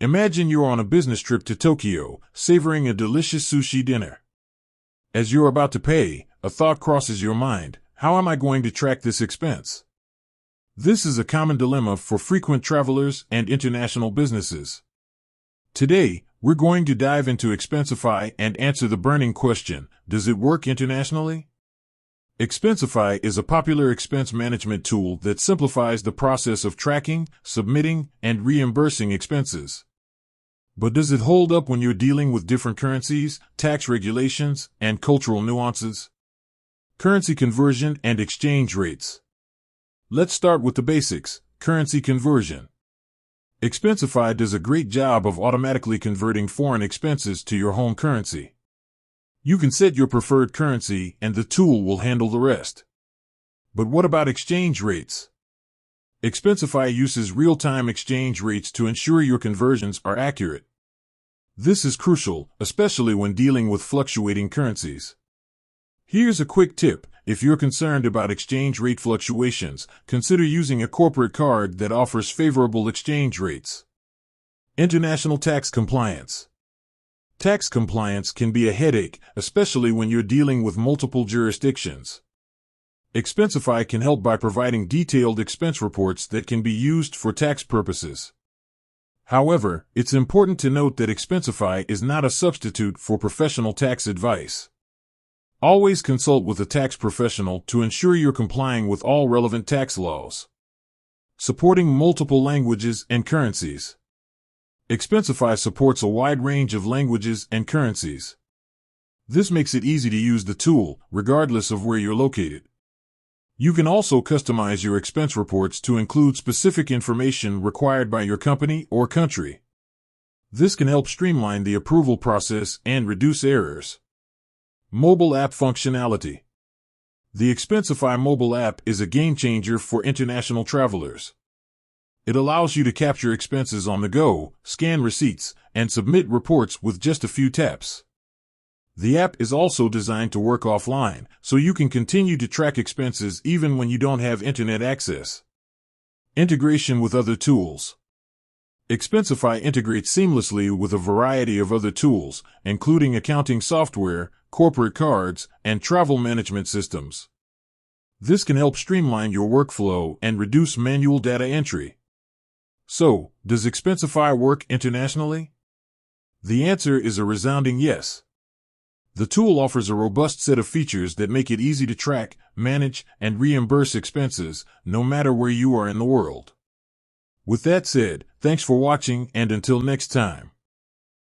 Imagine you're on a business trip to Tokyo, savoring a delicious sushi dinner. As you're about to pay, a thought crosses your mind: how am I going to track this expense? This is a common dilemma for frequent travelers and international businesses. Today, we're going to dive into Expensify and answer the burning question: does it work internationally? Expensify is a popular expense management tool that simplifies the process of tracking, submitting, and reimbursing expenses. But does it hold up when you're dealing with different currencies, tax regulations, and cultural nuances? Currency conversion and exchange rates. Let's start with the basics: currency conversion. Expensify does a great job of automatically converting foreign expenses to your home currency. You can set your preferred currency and the tool will handle the rest. But what about exchange rates? Expensify uses real-time exchange rates to ensure your conversions are accurate. This is crucial, especially when dealing with fluctuating currencies. Here's a quick tip: if you're concerned about exchange rate fluctuations, consider using a corporate card that offers favorable exchange rates. International tax compliance. Tax compliance can be a headache, especially when you're dealing with multiple jurisdictions. Expensify can help by providing detailed expense reports that can be used for tax purposes. However, it's important to note that Expensify is not a substitute for professional tax advice. Always consult with a tax professional to ensure you're complying with all relevant tax laws. Supporting multiple languages and currencies. Expensify supports a wide range of languages and currencies. This makes it easy to use the tool, regardless of where you're located. You can also customize your expense reports to include specific information required by your company or country. This can help streamline the approval process and reduce errors. Mobile app functionality. The Expensify mobile app is a game changer for international travelers. It allows you to capture expenses on the go, scan receipts, and submit reports with just a few taps. The app is also designed to work offline, so you can continue to track expenses even when you don't have internet access. Integration with other tools. Expensify integrates seamlessly with a variety of other tools, including accounting software, corporate cards, and travel management systems. This can help streamline your workflow and reduce manual data entry. So, does Expensify work internationally? The answer is a resounding yes. The tool offers a robust set of features that make it easy to track, manage, and reimburse expenses, no matter where you are in the world. With that said, thanks for watching, and until next time.